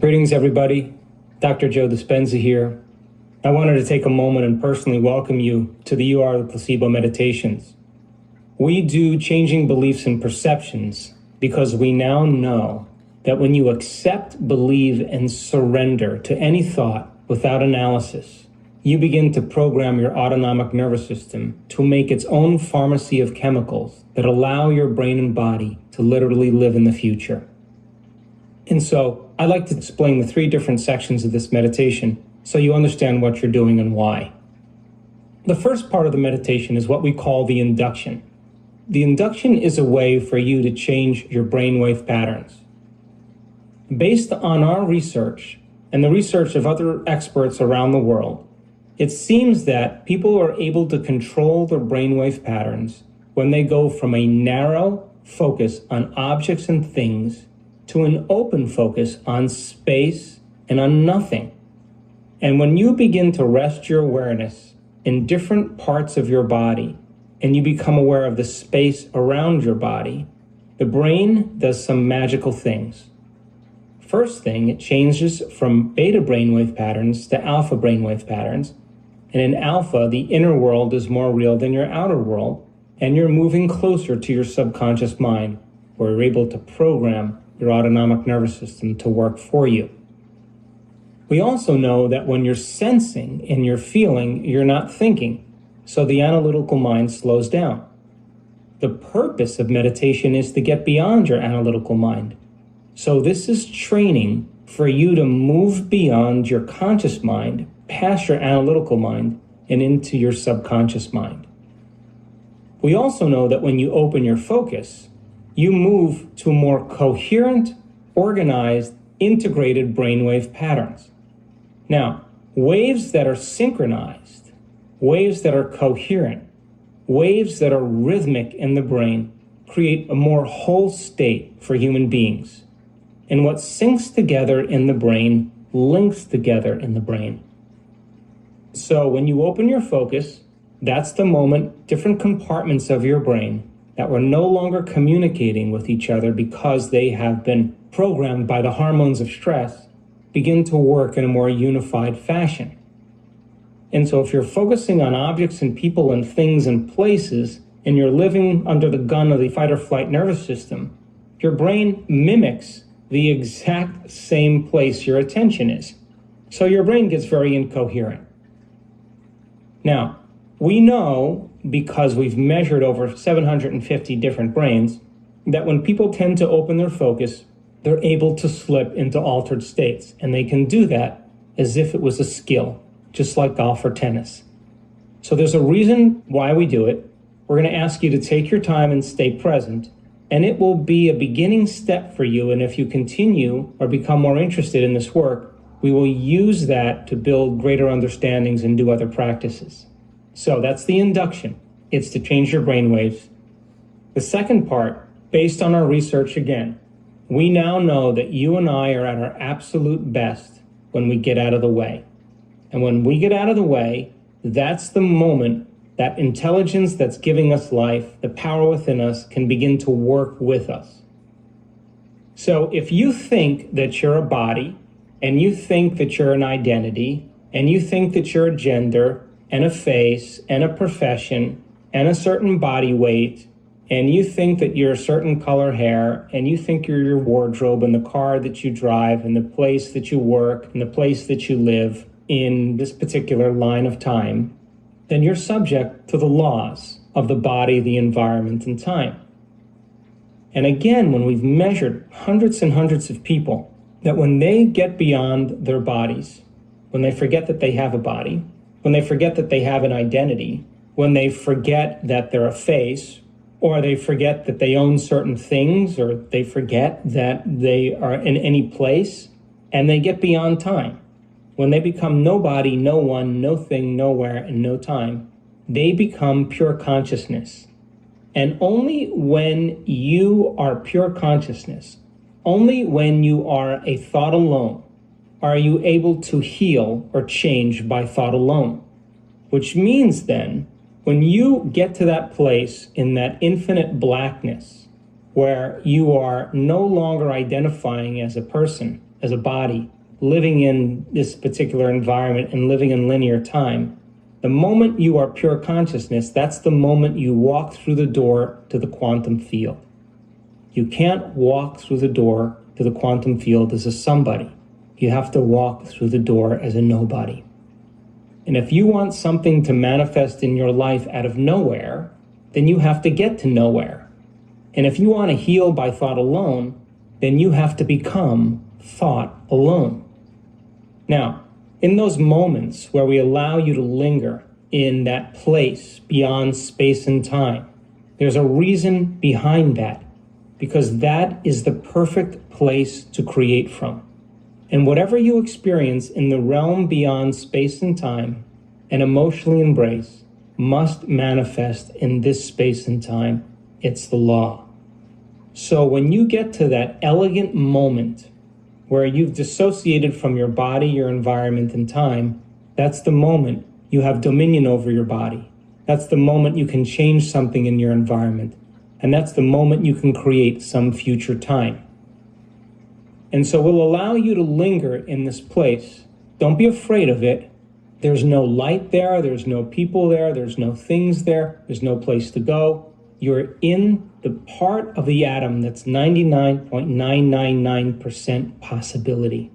Greetings, everybody. Dr. Joe Dispenza here. I wanted to take a moment and personally welcome you to the You Are the Placebo meditations. We do changing beliefs and perceptions because we now know that when you accept, believe, and surrender to any thought without analysis, you begin to program your autonomic nervous system to make its own pharmacy of chemicals that allow your brain and body to literally live in the future. And so I'd like to explain the three different sections of this meditation so you understand what you're doing and why. The first part of the meditation is what we call the induction. The induction is a way for you to change your brainwave patterns. Based on our research and the research of other experts around the world, it seems that people are able to control their brainwave patterns when they go from a narrow focus on objects and things to an open focus on space and on nothing. And when you begin to rest your awareness in different parts of your body and you become aware of the space around your body, the brain does some magical things. First thing, it changes from beta brainwave patterns to alpha brainwave patterns. And in alpha, the inner world is more real than your outer world, and you're moving closer to your subconscious mind, where you're able to program your autonomic nervous system to work for you. We also know that when you're sensing and you're feeling, you're not thinking, so the analytical mind slows down. The purpose of meditation is to get beyond your analytical mind. So this is training for you to move beyond your conscious mind, past your analytical mind, and into your subconscious mind. We also know that when you open your focus, you move to more coherent, organized, integrated brainwave patterns. Now, waves that are synchronized, waves that are coherent, waves that are rhythmic in the brain create a more whole state for human beings. And what syncs together in the brain links together in the brain. So when you open your focus, that's the moment different compartments of your brain that were no longer communicating with each other because they have been programmed by the hormones of stress begin to work in a more unified fashion. And so if you're focusing on objects and people and things and places, and you're living under the gun of the fight or flight nervous system, your brain mimics the exact same place your attention is. So your brain gets very incoherent. Now, we know, because we've measured over 750 different brains, that when people tend to open their focus, they're able to slip into altered states. And they can do that as if it was a skill, just like golf or tennis. So there's a reason why we do it. We're going to ask you to take your time and stay present. And it will be a beginning step for you. And if you continue or become more interested in this work, we will use that to build greater understandings and do other practices. So that's the induction. It's to change your brainwaves. The second part, based on our research again, we now know that you and I are at our absolute best when we get out of the way. And when we get out of the way, that's the moment that intelligence that's giving us life, the power within us, can begin to work with us. So if you think that you're a body, and you think that you're an identity, and you think that you're a gender, and a face, and a profession, and a certain body weight, and you think that you're a certain color hair, and you think you're your wardrobe, and the car that you drive, and the place that you work, and the place that you live in this particular line of time, then you're subject to the laws of the body, the environment, and time. And again, when we've measured hundreds and hundreds of people, that when they get beyond their bodies, when they forget that they have a body, when they forget that they have an identity, when they forget that they're a face, or they forget that they own certain things, or they forget that they are in any place, and they get beyond time. When they become nobody, no one, no thing, nowhere, and no time, they become pure consciousness. And only when you are pure consciousness, only when you are a thought alone, are you able to heal or change by thought alone. Which means then, when you get to that place in that infinite blackness, where you are no longer identifying as a person, as a body, living in this particular environment and living in linear time. The moment you are pure consciousness, that's the moment you walk through the door to the quantum field. You can't walk through the door to the quantum field as a somebody. You have to walk through the door as a nobody. And if you want something to manifest in your life out of nowhere, then you have to get to nowhere. And if you want to heal by thought alone, then you have to become thought alone. Now, in those moments where we allow you to linger in that place beyond space and time, there's a reason behind that, because that is the perfect place to create from. And whatever you experience in the realm beyond space and time and emotionally embrace must manifest in this space and time. It's the law. So when you get to that elegant moment where you've dissociated from your body, your environment, and time, that's the moment you have dominion over your body. That's the moment you can change something in your environment. And that's the moment you can create some future time. And so we'll allow you to linger in this place. Don't be afraid of it. There's no light there. There's no people there. There's no things there. There's no place to go. You're in the part of the atom that's 99.999% possibility.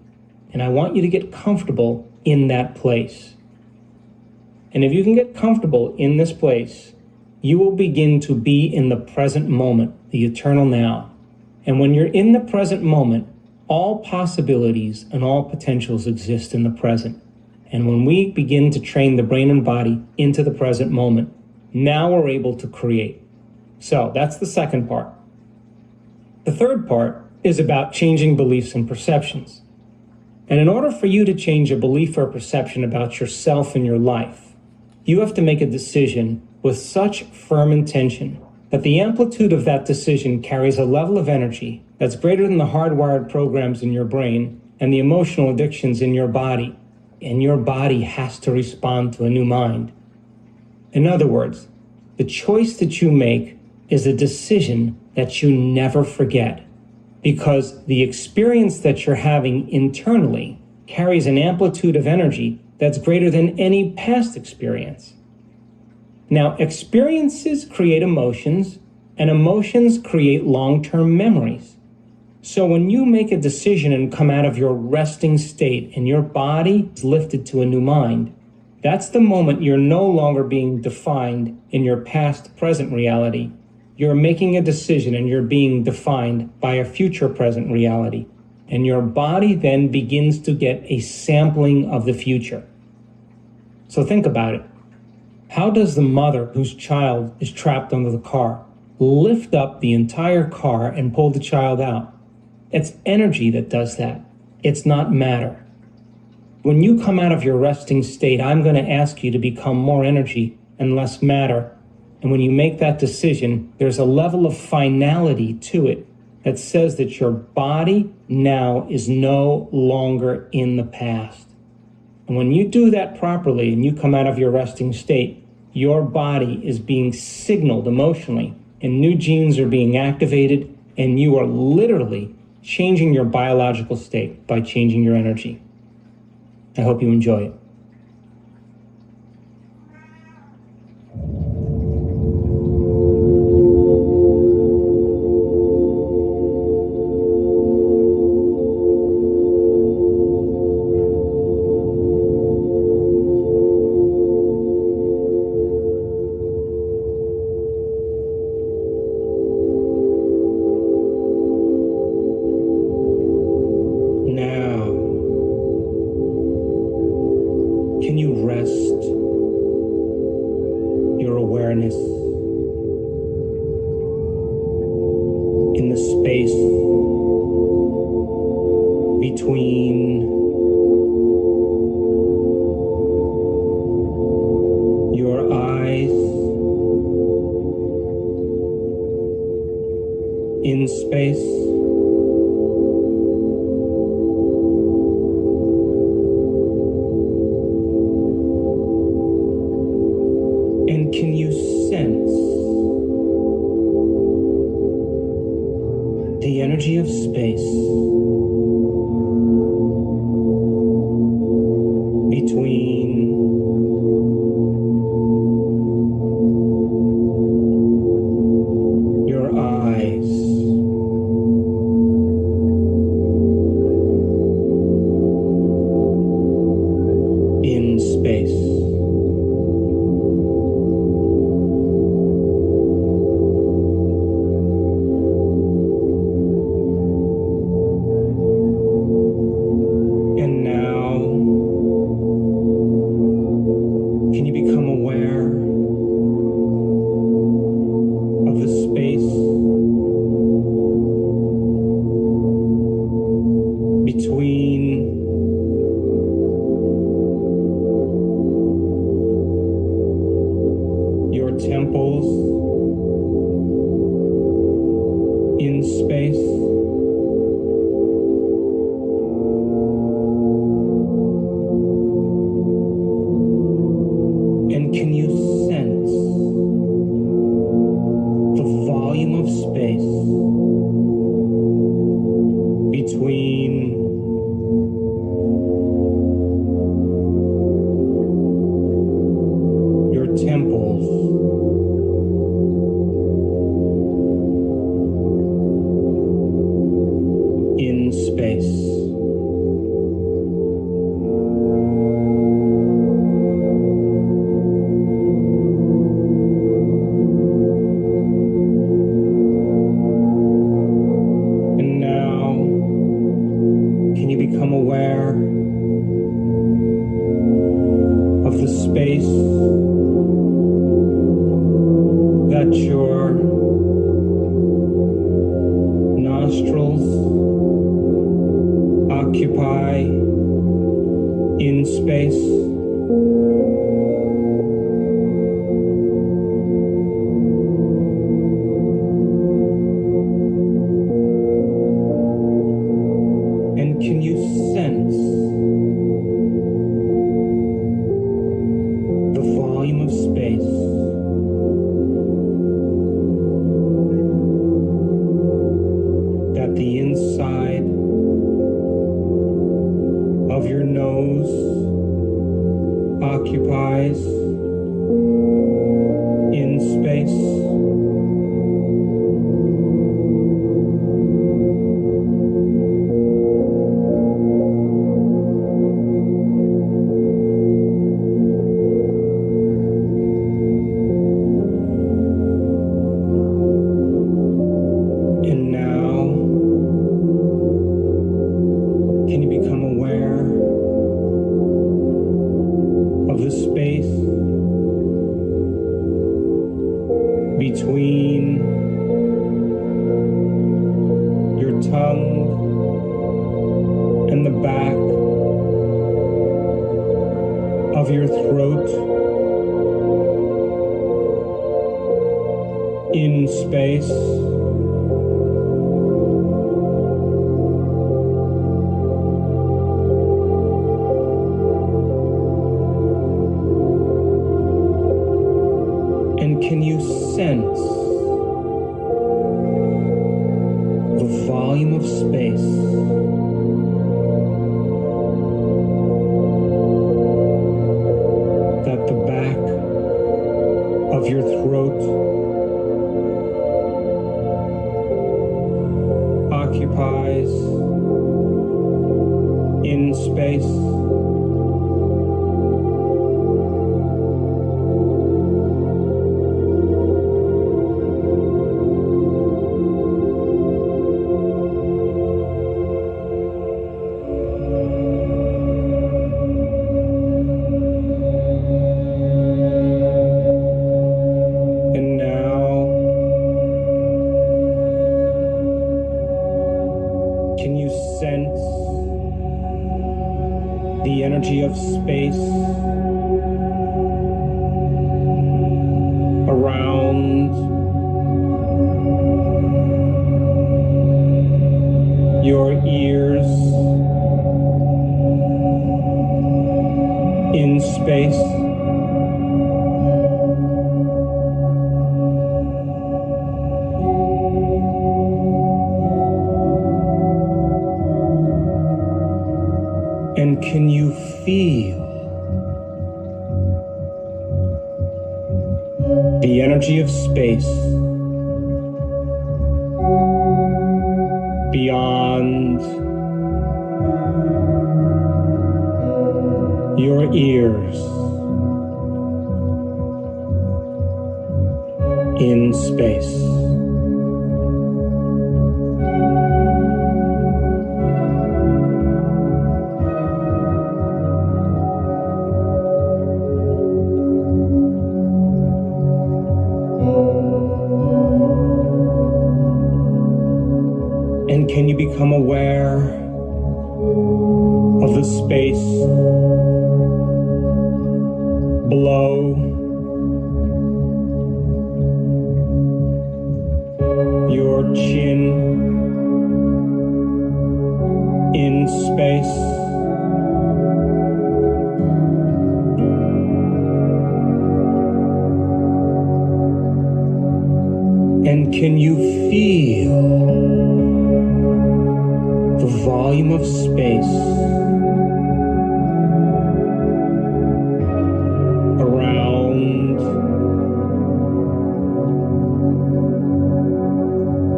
And I want you to get comfortable in that place. And if you can get comfortable in this place, you will begin to be in the present moment, the eternal now. And when you're in the present moment, all possibilities and all potentials exist in the present. And when we begin to train the brain and body into the present moment, now we're able to create. So that's the second part. The third part is about changing beliefs and perceptions. And in order for you to change a belief or perception about yourself and your life, you have to make a decision with such firm intention that the amplitude of that decision carries a level of energy that's greater than the hardwired programs in your brain and the emotional addictions in your body. And your body has to respond to a new mind. In other words, the choice that you make is a decision that you never forget, because the experience that you're having internally carries an amplitude of energy that's greater than any past experience. Now, experiences create emotions, and emotions create long-term memories. So when you make a decision and come out of your resting state and your body is lifted to a new mind, that's the moment you're no longer being defined in your past present reality. You're making a decision and you're being defined by a future present reality. And your body then begins to get a sampling of the future. So think about it. How does the mother whose child is trapped under the car lift up the entire car and pull the child out? It's energy that does that. It's not matter. When you come out of your resting state, I'm going to ask you to become more energy and less matter. And when you make that decision, there's a level of finality to it that says that your body now is no longer in the past. And when you do that properly and you come out of your resting state, your body is being signaled emotionally and new genes are being activated, and you are literally changing your biological state by changing your energy. I hope you enjoy it. Can you rest your awareness in the space between your eyes, in space, and can you sense between your temples in space. And can you sense the volume of space between your temples in space? And now, can you become aware of the space that your nostrils occupy in space? And can you sense the volume of space that the inside of your nose occupies in space? And now, can you become aware of the space between your tongue and the back of your throat in space? And can you sense the volume of space that the back of your throat occupies in space? And now, can you sense the energy of space around your ears in space? And can you feel the energy of space beyond your ears in space? And can you become aware the space below your chin, in space. And can you feel the volume of space around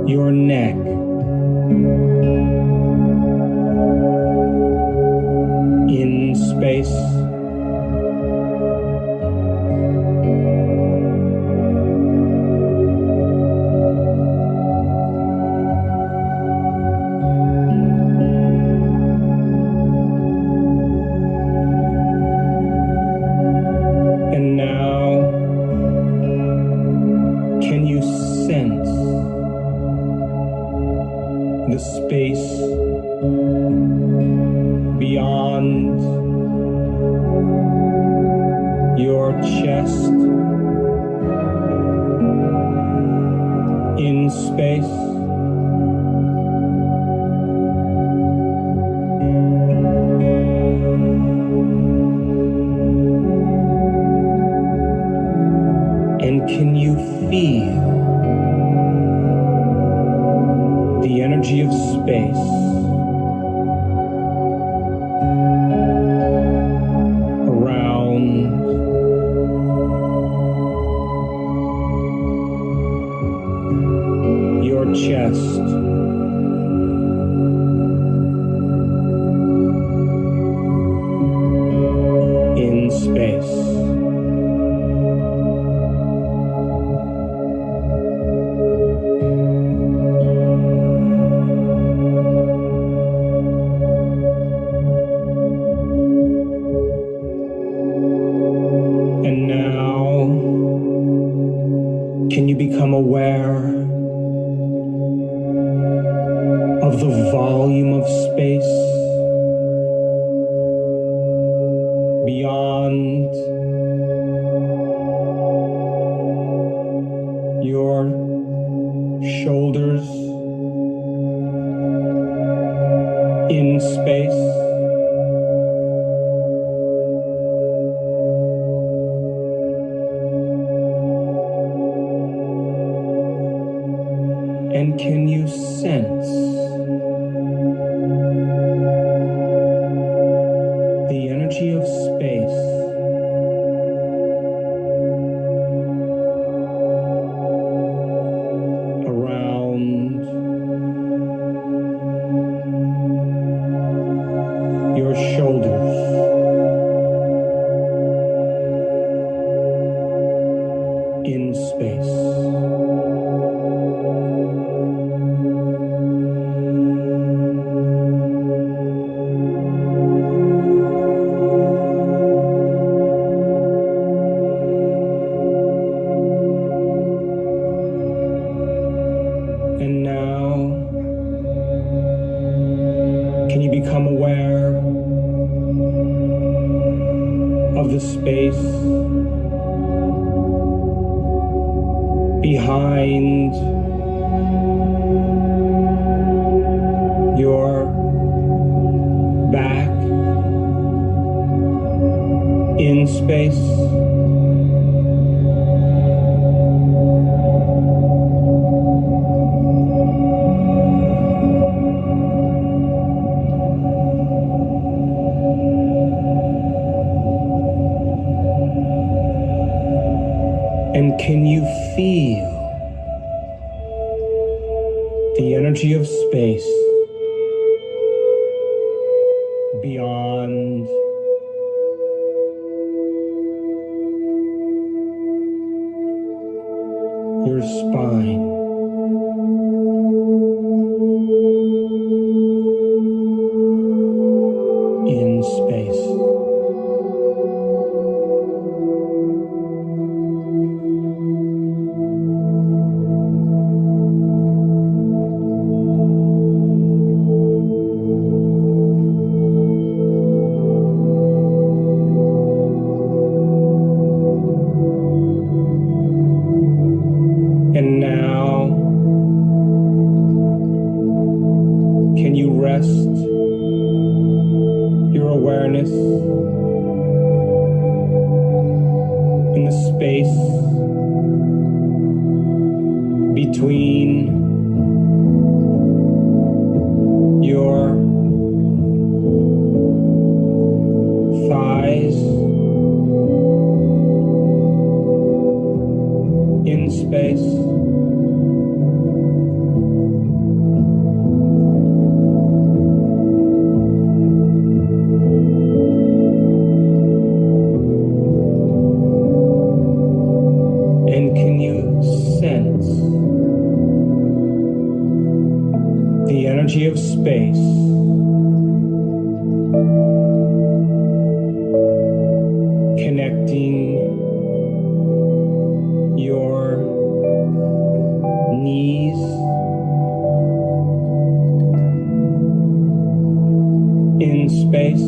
your neck, in space? And now, can you sense the space beyond your chest, in space? And can you feel the energy of space around your chest, in space? And now, can you become aware of the volume of space beyond your shoulders, in space? And can you sense the energy of space around your shoulders, in space? And now, can you become aware of the space behind your back, in space? And can you feel the energy of space beyond your spine, in space? awareness in the space between your thighs in space. And can you sense the energy of space connecting your knees in space?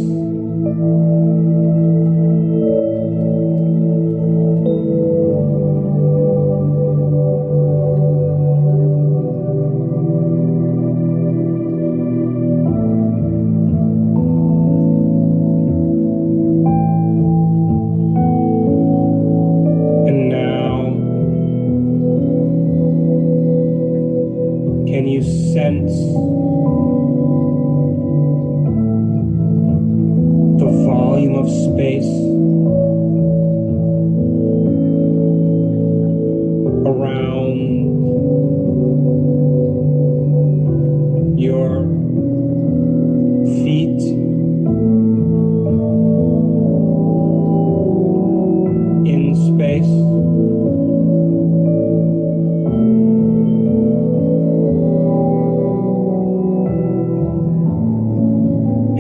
And now, can you sense the volume of space around your feet in space?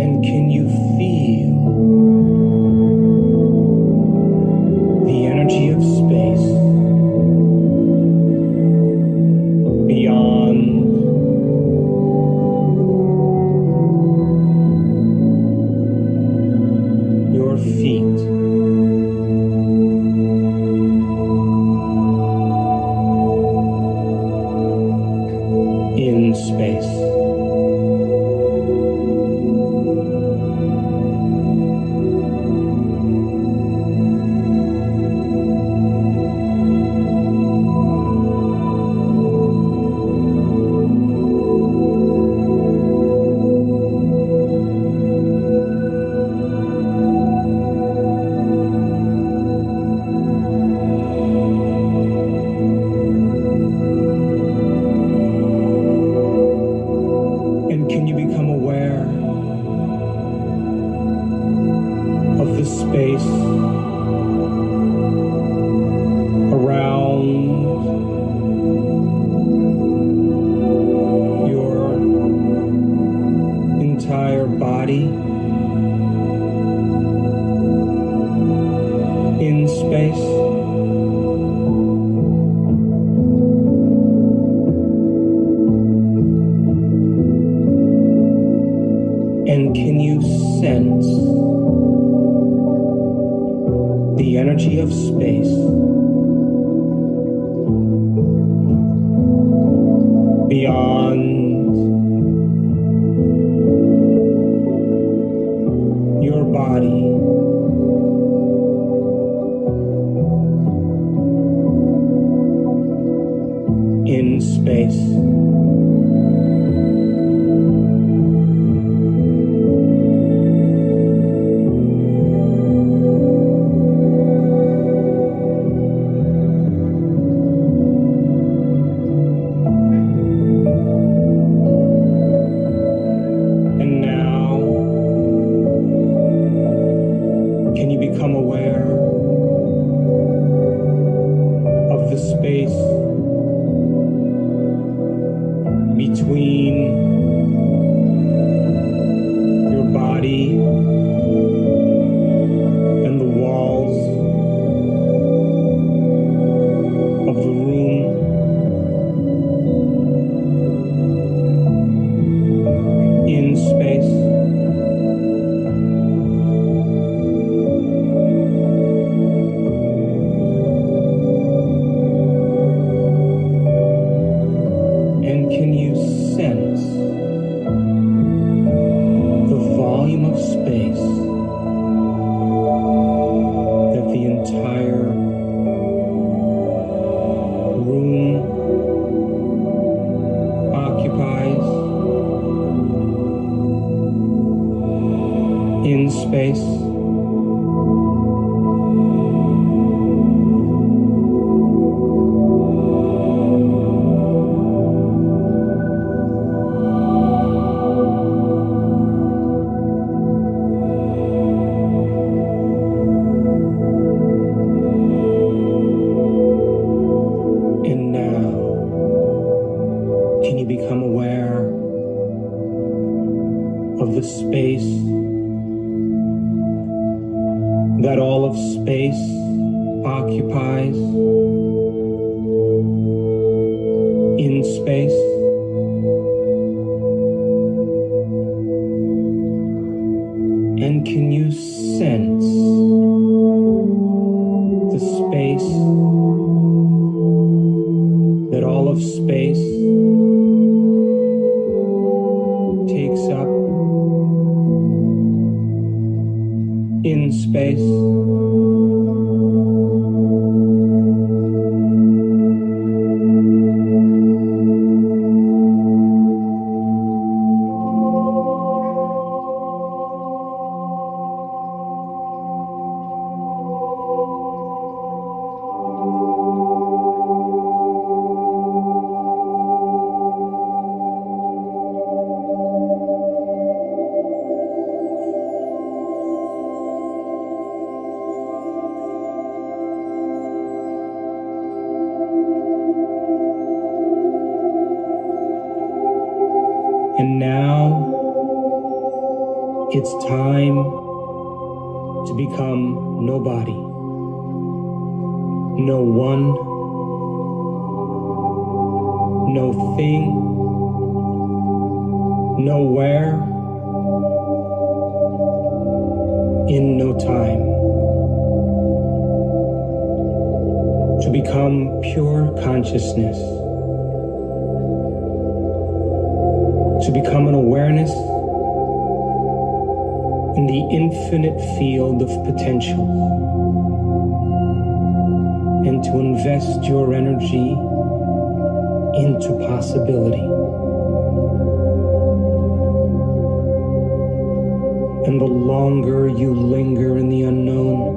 And can you feel the energy of space beyond your feet? In space. And can you become aware of the space around your entire body in space? And can you sense the energy of space beyond your body in space? And now, can you become aware of the space between your body and the walls of the room? In space. And can you sense the volume of space in space. And now, can you become aware of the space that all of space occupies in space? And can you sense the space that all of space takes up in space? And now it's time to become nobody. No one, no thing, nowhere, in no time. To become pure consciousness. To become an awareness in the infinite field of potential, and to invest your energy into possibility. And the longer you linger in the unknown,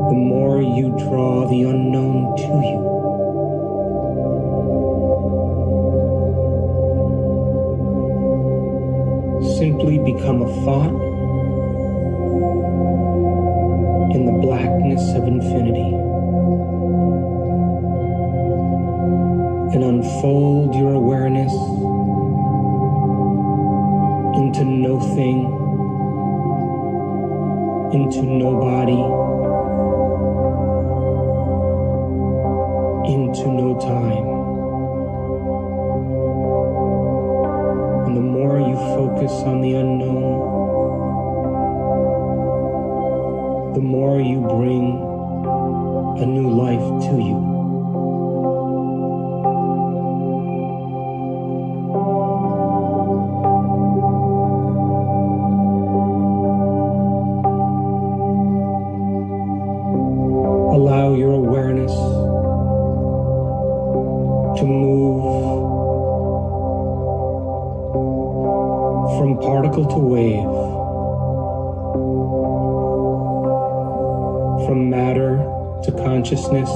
the more you draw the unknown to you. Simply become a thought in the blackness of infinity, and unfold your awareness into no thing, into nobody, into no time. And the more you focus on the unknown, the more you bring a new life to you. Allow your awareness to move from particle to wave, from matter to consciousness,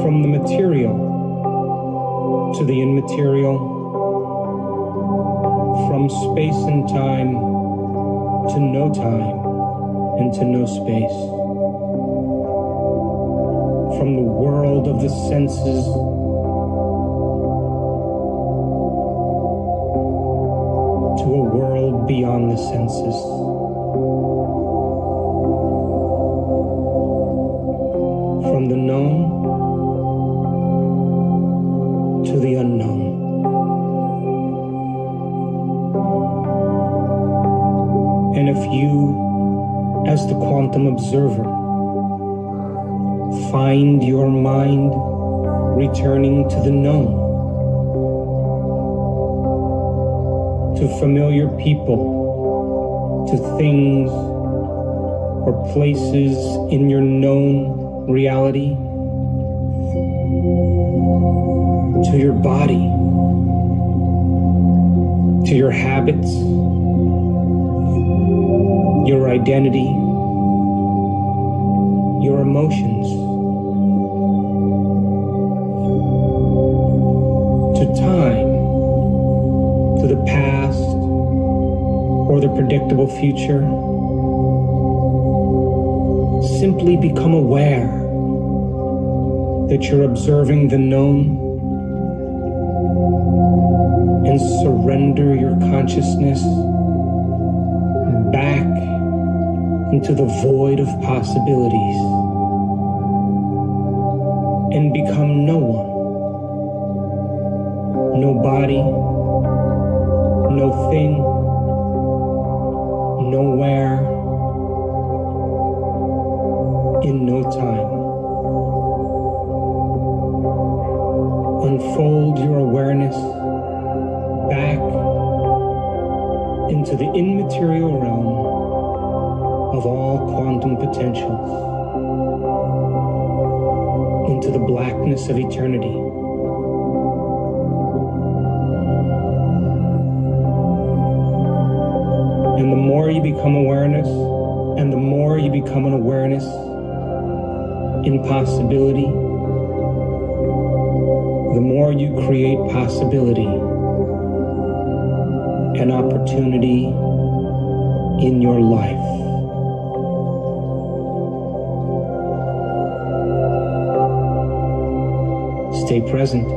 from the material to the immaterial, from space and time to no time and to no space, from the world of the senses to a world beyond the senses. From the known to the unknown. And if you, as the quantum observer, find your mind returning to the known, to familiar people, to things or places in your known reality, to your body, to your habits, your identity, your emotions, to time, to the past, or the predictable future. Simply become aware that you're observing the known, and surrender your consciousness back into the void of possibilities and become no one, no body, no thing, nowhere, in no time. Unfold your awareness back into the immaterial realm of all quantum potentials, into the blackness of eternity. And the more you become awareness, and the more you become an awareness in possibility, the more you create possibility and opportunity in your life. Stay present.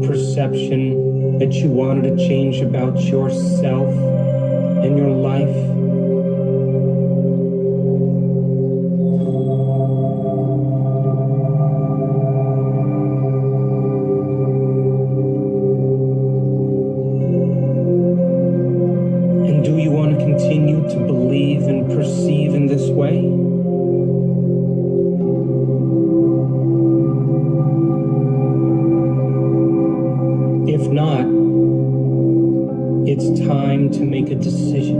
perception that you wanted to change about yourself and your life? And do you want to continue to believe and perceive in this way? If not, it's time to make a decision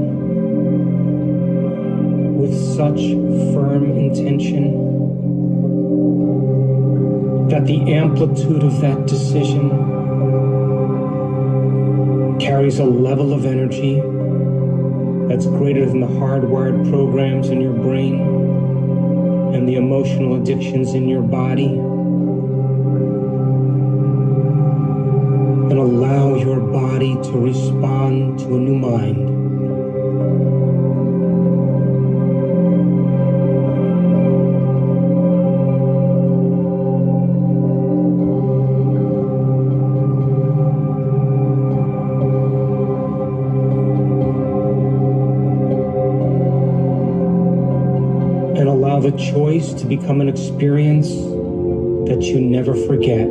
with such firm intention that the amplitude of that decision carries a level of energy that's greater than the hardwired programs in your brain and the emotional addictions in your body. And allow your body to respond to a new mind. And allow the choice to become an experience that you never forget.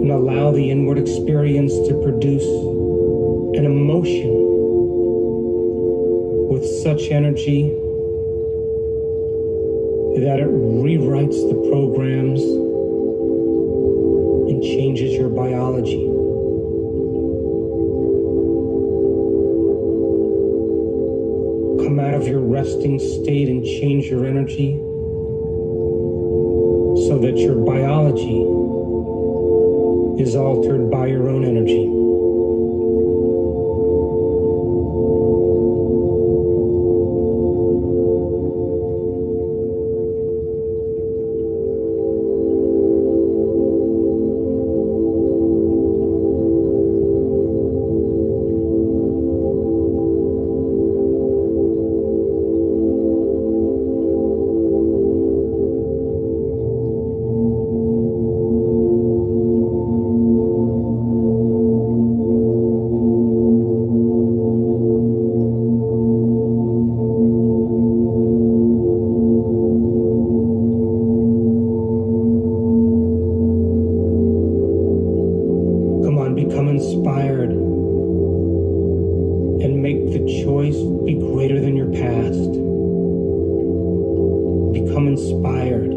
And allow the inward experience to produce an emotion with such energy that it rewrites the programs and changes your biology. Come out of your resting state and change your energy so that your biology is altered by your own energy. Become inspired and make the choice be greater than your past. Become inspired.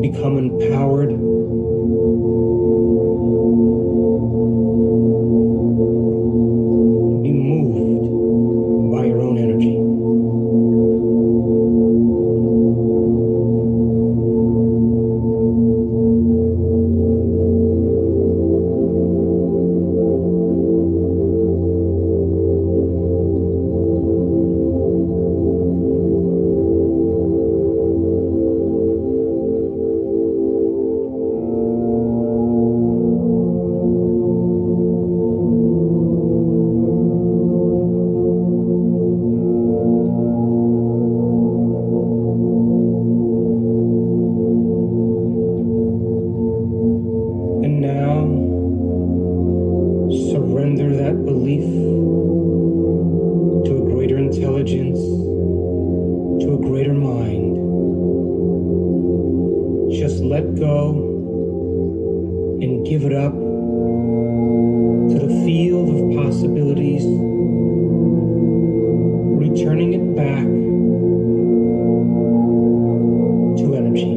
Become empowered. Be moved by your own energy. Surrender that belief to a greater intelligence, to a greater mind. Just let go and give it up to the field of possibilities, returning it back to energy.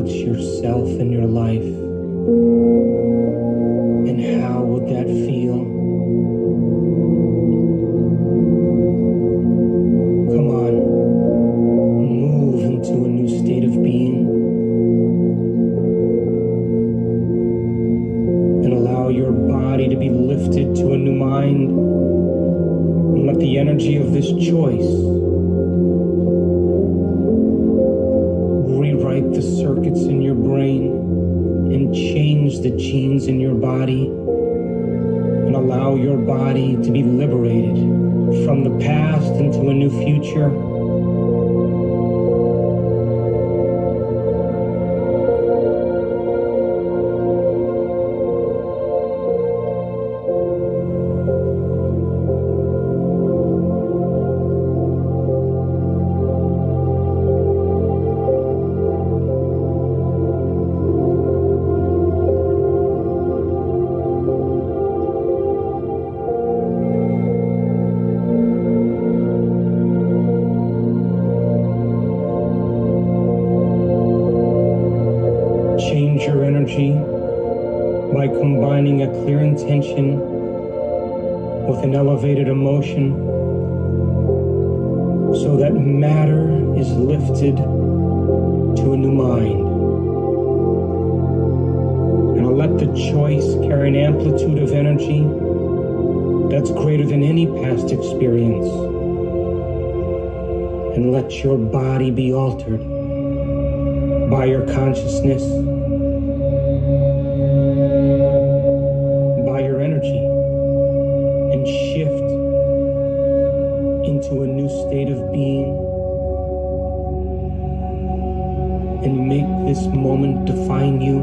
what's yourself in your life? And how would that feel? Come on, move into a new state of being and allow your body to be lifted to a new mind, and let the energy of this choice rewrite the circuits in your brain and change the genes in your body, and allow your body to be liberated from the past into a new future. Change your energy by combining a clear intention with an elevated emotion, so that matter is lifted to a new mind. And let the choice carry an amplitude of energy that's greater than any past experience. And let your body be altered by your consciousness, by your energy, and shift into a new state of being, and make this moment define you.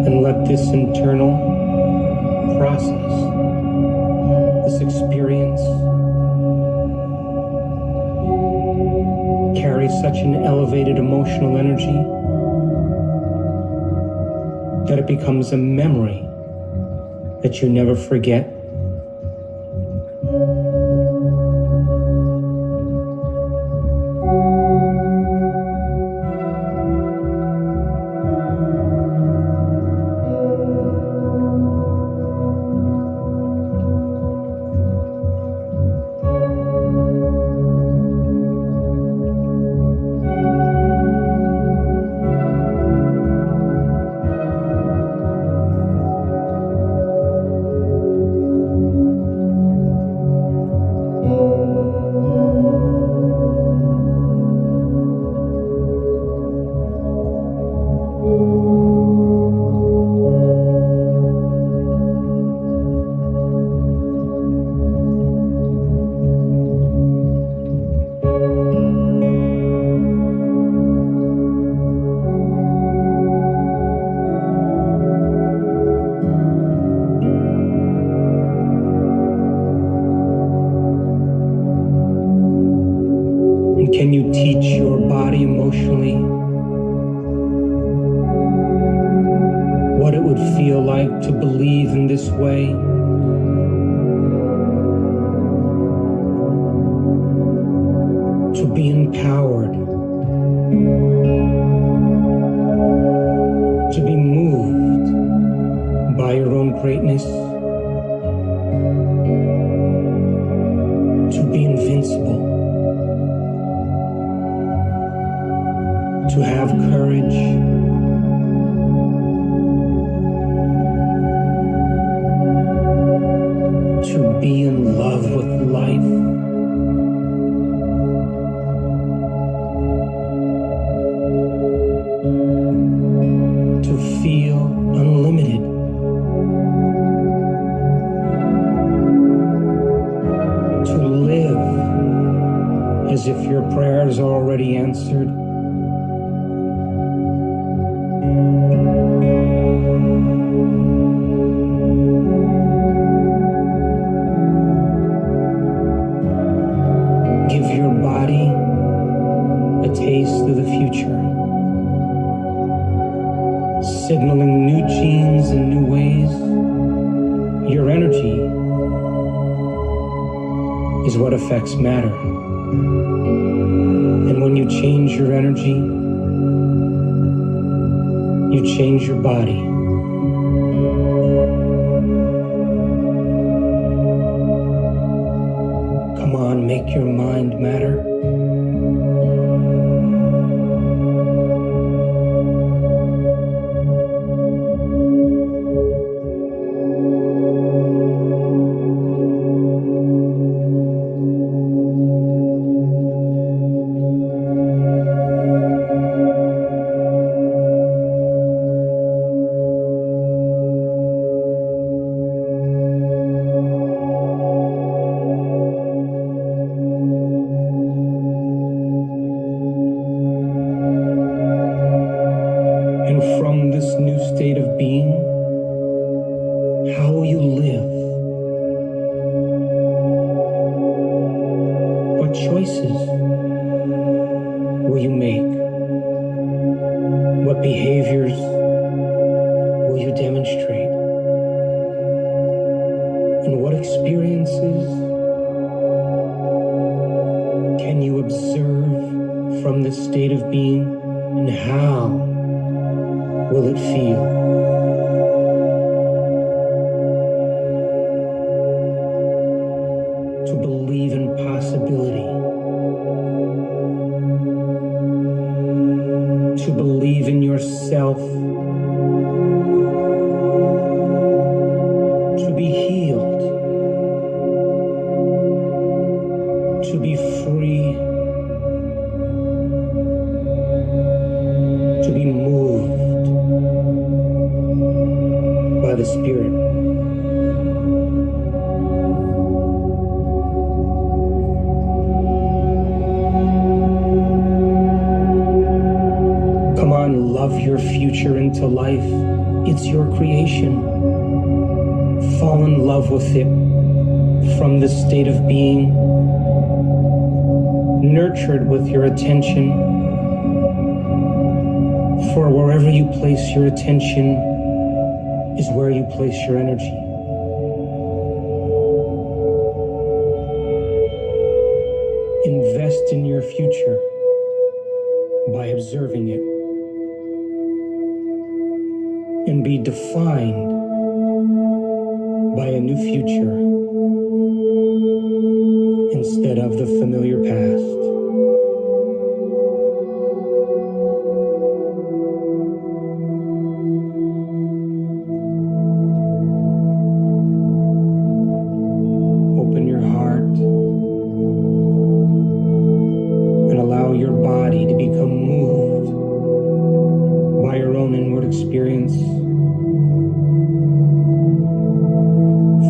And let this internal process, this experience, carry such an elevated emotional energy that it becomes a memory that you never forget. And can you teach your body emotionally what it would feel like to believe in this way? To be empowered, to be moved by your own greatness, to be invincible, to have courage, to be in love with life, to feel unlimited, to live as if your prayers are already answered. Give your body a taste of the future. signaling new genes in new ways. Your energy is what affects matter. And when you change your energy, you change your body. Come on, make your mind matter. And from this new state of being, how will you live? What choices will you make? What behaviors will you demonstrate? And what experiences can you observe from this state of being, and how will it feel? To believe in possibility, to believe in yourself, to be healed, to be free, to be moved by the Spirit. Come on, love your future into life. It's your creation. Fall in love with it from this state of being. Nurture it with your attention. For wherever you place your attention is where you place your energy. Invest in your future by observing it, and be defined by a new future instead of the familiar past. Open your heart and allow your body to become moved by your own inward experience.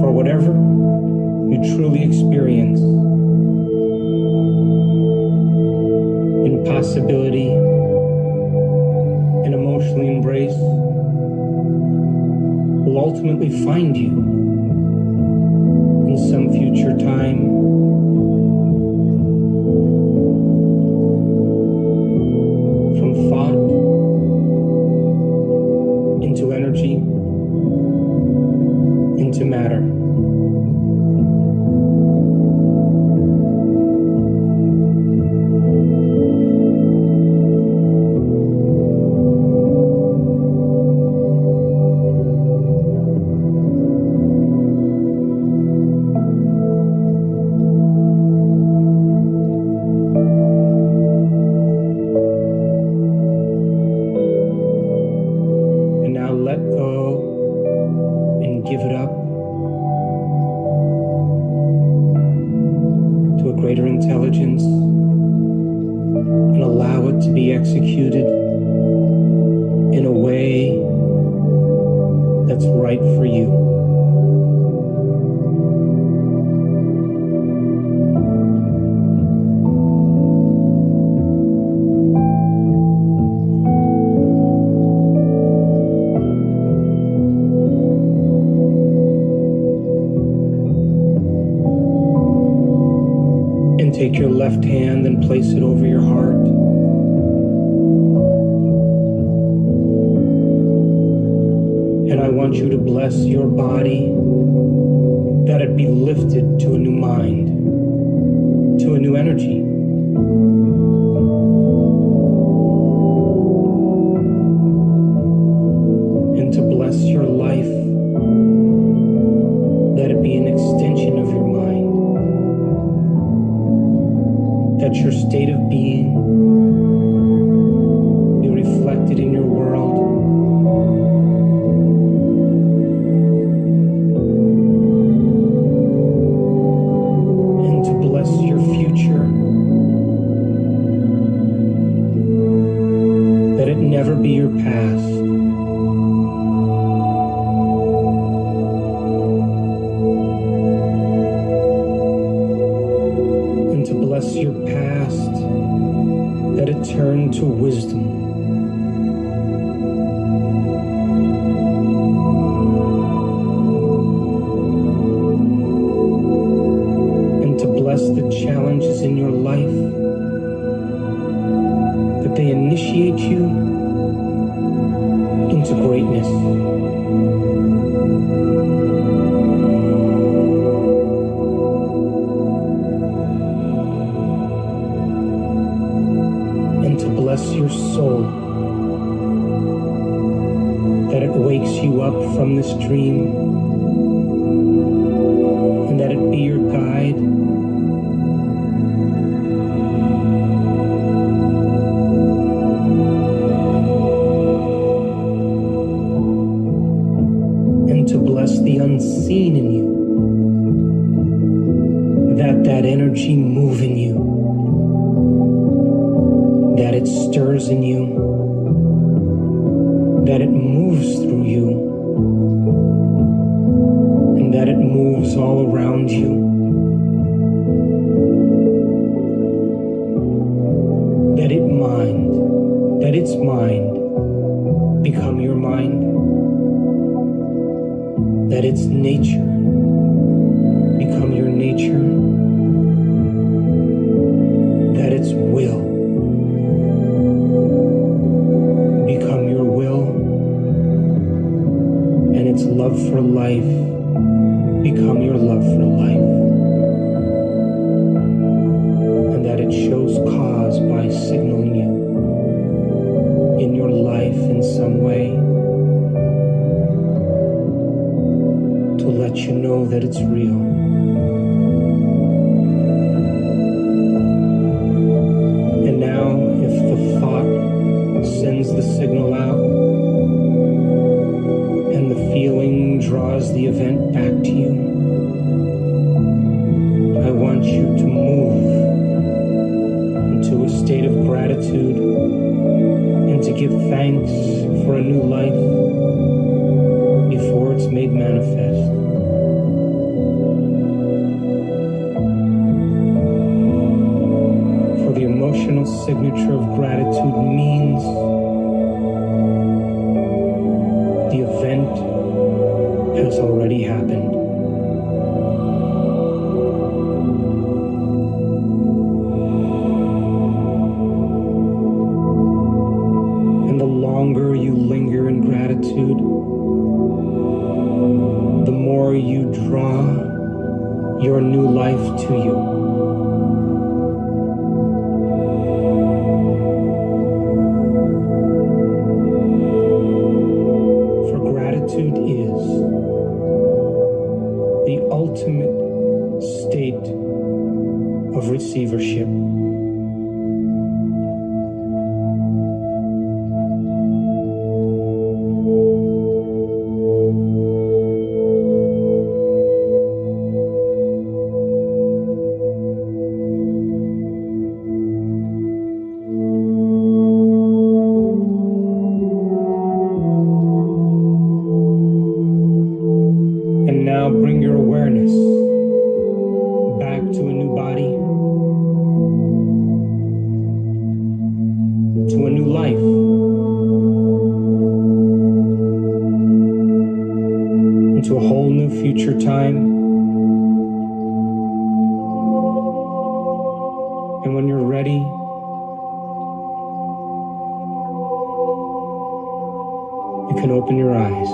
For whatever you truly experience in possibility and emotionally embrace will ultimately find you in some future time. From thought into energy, into matter. And now let go and give it up to a greater intelligence, and allow it to be executed in a way that's right for you. And take your left hand and place it over your heart. want you to bless your body, that it be lifted to a new mind, to a new energy. And to bless your life, that it be an extension of your mind, that your state of being be reflected in your world. And to bless your future, that it never be your past. And to bless your past, that it turn to wisdom. And to bless the challenges in your life, that they initiate you into greatness. And to bless your soul, that it wakes you up from this dream, and that it be your guide, and to bless the unseen in you, that energy move in you, that it stirs in you, that it moves through you, and that it moves all around you, that its mind become your mind, that its nature become your nature, that its will become your will, and its love for life become your love for life, and that it shows cause by signaling you in your life in some way to let you know that it's real. And now, if the thought sends the signal out and the feeling draws the event back to you, I want you to move into a state of gratitude and to give thanks for a new life before it's made manifest. For the emotional signature of gratitude means the event has already happened. And the longer you linger in gratitude, the more you draw your new life to you. For gratitude is the ultimate state of receivership. And now bring your awareness back to a new body, to a new life, into a whole new future time. And when you're ready, you can open your eyes.